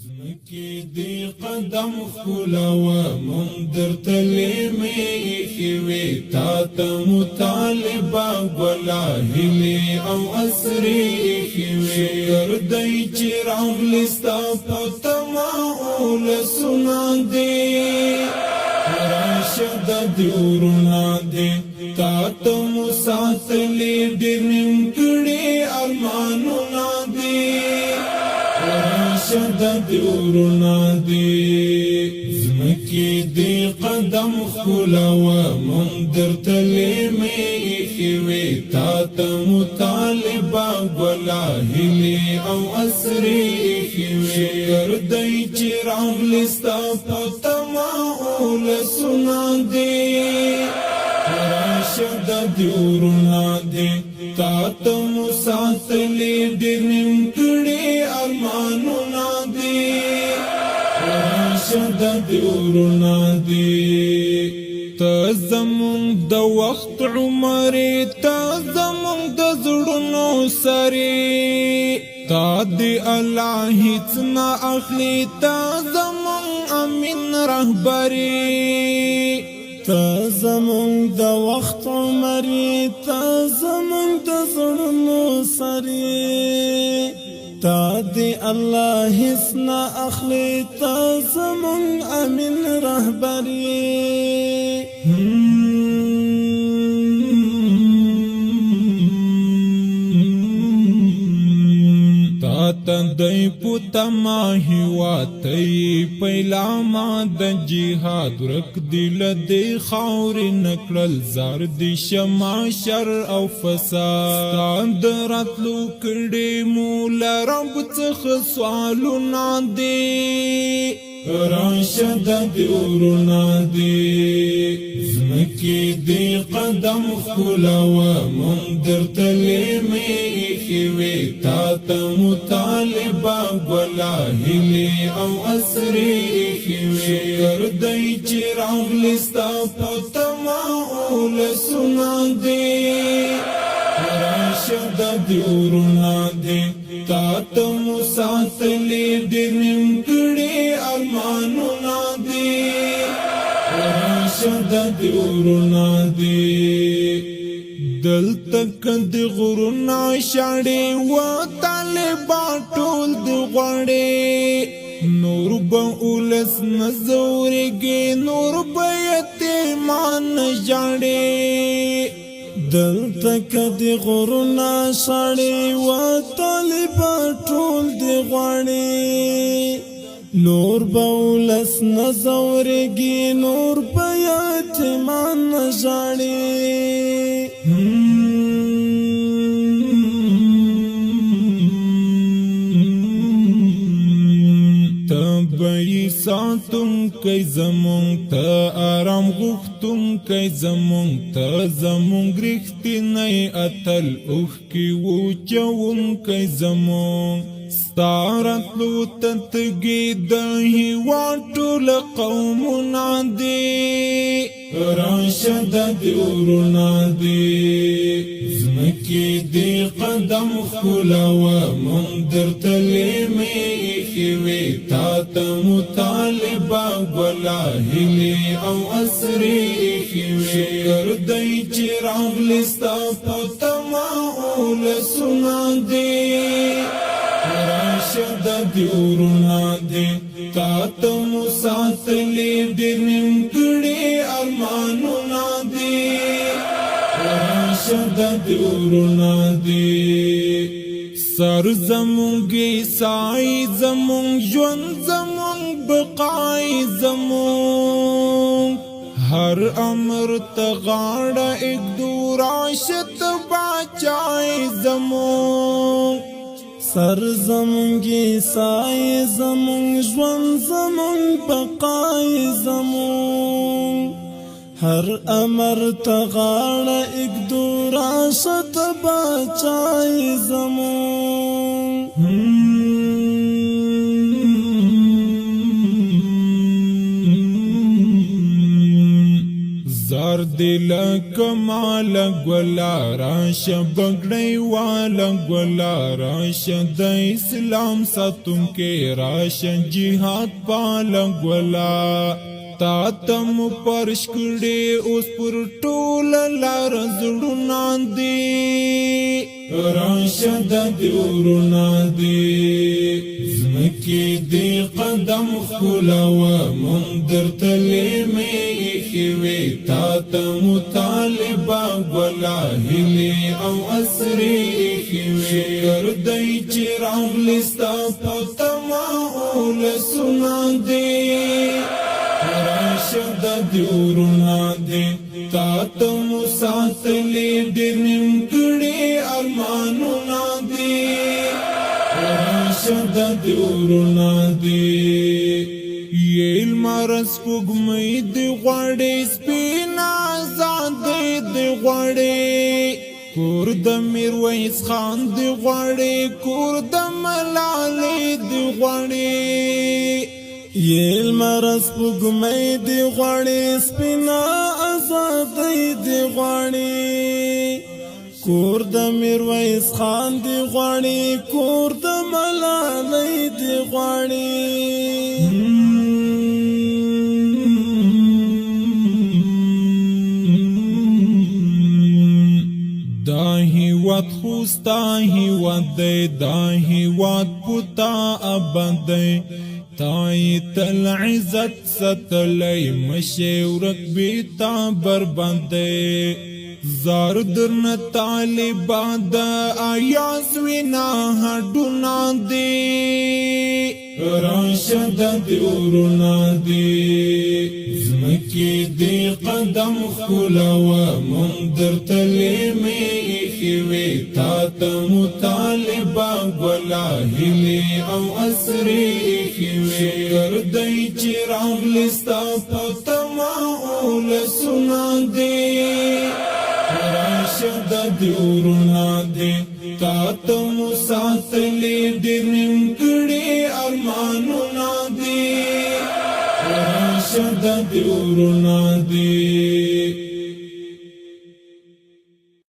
زمکی دی قدم خلاوه مندر تلیمی خیوی تا مطالبه گلاهلی او اسری خیوی شکر دی چی راغلستا پتما لسنا دی راشد دیورنا دی تا مساتلی درنم کڑی ارمانونا دی راشد دیورنا دی زمکی دی قدم خلاوه مندر تلیمی خیوی تا مطالبه گلاهلی او اسری خیوی شکر دی چی راغلستا پتما لسنا دی راشد دیورنا دی تا مساتلی درنم کڑی ارمانونا دی راشد دیورنا دی تا زمون د وقت عمری تا زمون د زړونو سری تا دی الله هیڅ نه اخلي تا زمون امین رهبری تا زمون د وخت عمری تا زمون د زړونو سری تا دی الله هیڅ نه اخلي تا زمون امین رهبری تندی پوتا ما هیواتی پیلا ما د جهاد ورک دل دی خاور نکړل زار دی شما شر او فساد ستاند راتلو کړي مولا رب څخه سوالونه دی راشد دیورنا دی زمکی دی قدم خلاوه مندر تلیمی خیوی تا مطالبه گلاهلی او اسری خیوی شکر دی چی راغلستا پتما لسنا دی راشد دیورنا دی تا مساتلی درنم کڑی ارمانونا دی راشد دیورنا دی دل تک دی غرونا شاڑی و طالبا ټول دی غواړي نور با اولس نزورگی نور با یتیمان جاڑی دل تک دی غرونا شاڑی و طالبا ټول دی غواړي نور باولس نزورگی نور با یتیمان جاڑی تبعی ساتم کئی زمون تا آرام غختم کئی زمون تا زمون گرختی نئی اتل اوخ کی وچون کئی زمون ستارتلو تنتگی دهی واتو لقومنا دی راشد دیورنا دی زمکی دی قدم خلاوه مندر تلیمی خیوی تا مطالبه گلاهلی او اسری خیوی شکر دی چی راغلستا پتما لسنا دی راشد دیورنا دی تا مساتلی درنم کڑی ارمانونا دی راشد دیورنا دی سر زمونگی سائی زمونگ جون زمونگ بقائی زمونگ ہر امر تغاڑا ایک دوراشت باچائی زمونگ سر زمونگی سائی زمونگ جون زمونگ بقائی زمونگ ہر امر تغاڑا ایک دوراشت باچائی زمونگ زار دل کمال ګلا راشه بګړی والا ګلا راشه د اسلام ساتون کې راشه جهاد پالا ګلا تا تم پرش کړي اوس پر ټول لار زړونه دي راشه د دیورونه دي زمکې دی قدم خلاوه مونږ درته لیمې ایښې وې تا ته مطالبه ګله هیلې او اسرې ایښې وې شکر دی چې راغلې ستا په تمه ولسونه دي راشه د دیورونه دي تا ته مو ساتلې ډېر نیمګړي ارمانونه دي راشه د دیورونه دي یې لمر سپوږمۍ دې غواړي سپین ازادۍ دې غواړي کور د میرویس خان دې غواړي کور د ملالۍ دې غواړي یل مرس پګمې دی غواړي سپینا آزادۍ دی غواړي کور د میرویس خان دی غواړي کور د ملالۍ دی غواړي دا هیواد خوستا هیواد دی دا هیواد پوتا ابد دی تای تل عزت ستلی مشی ورکبی تا بربنده زار درن طالبان دا آیاز وینا هڈونا دی راشد دیورونا دی زمکی دی قدم خلاوه من در تلیمی ایخیوی تا تا مطالبا گولا هلی او اسری ایخیوی شکر دی چی راغلستا پتما اولسونا دی راشد دیورونا دی تا تا مساتلی دیر نمکڑی ارمانونا دی راشد دیورونا دی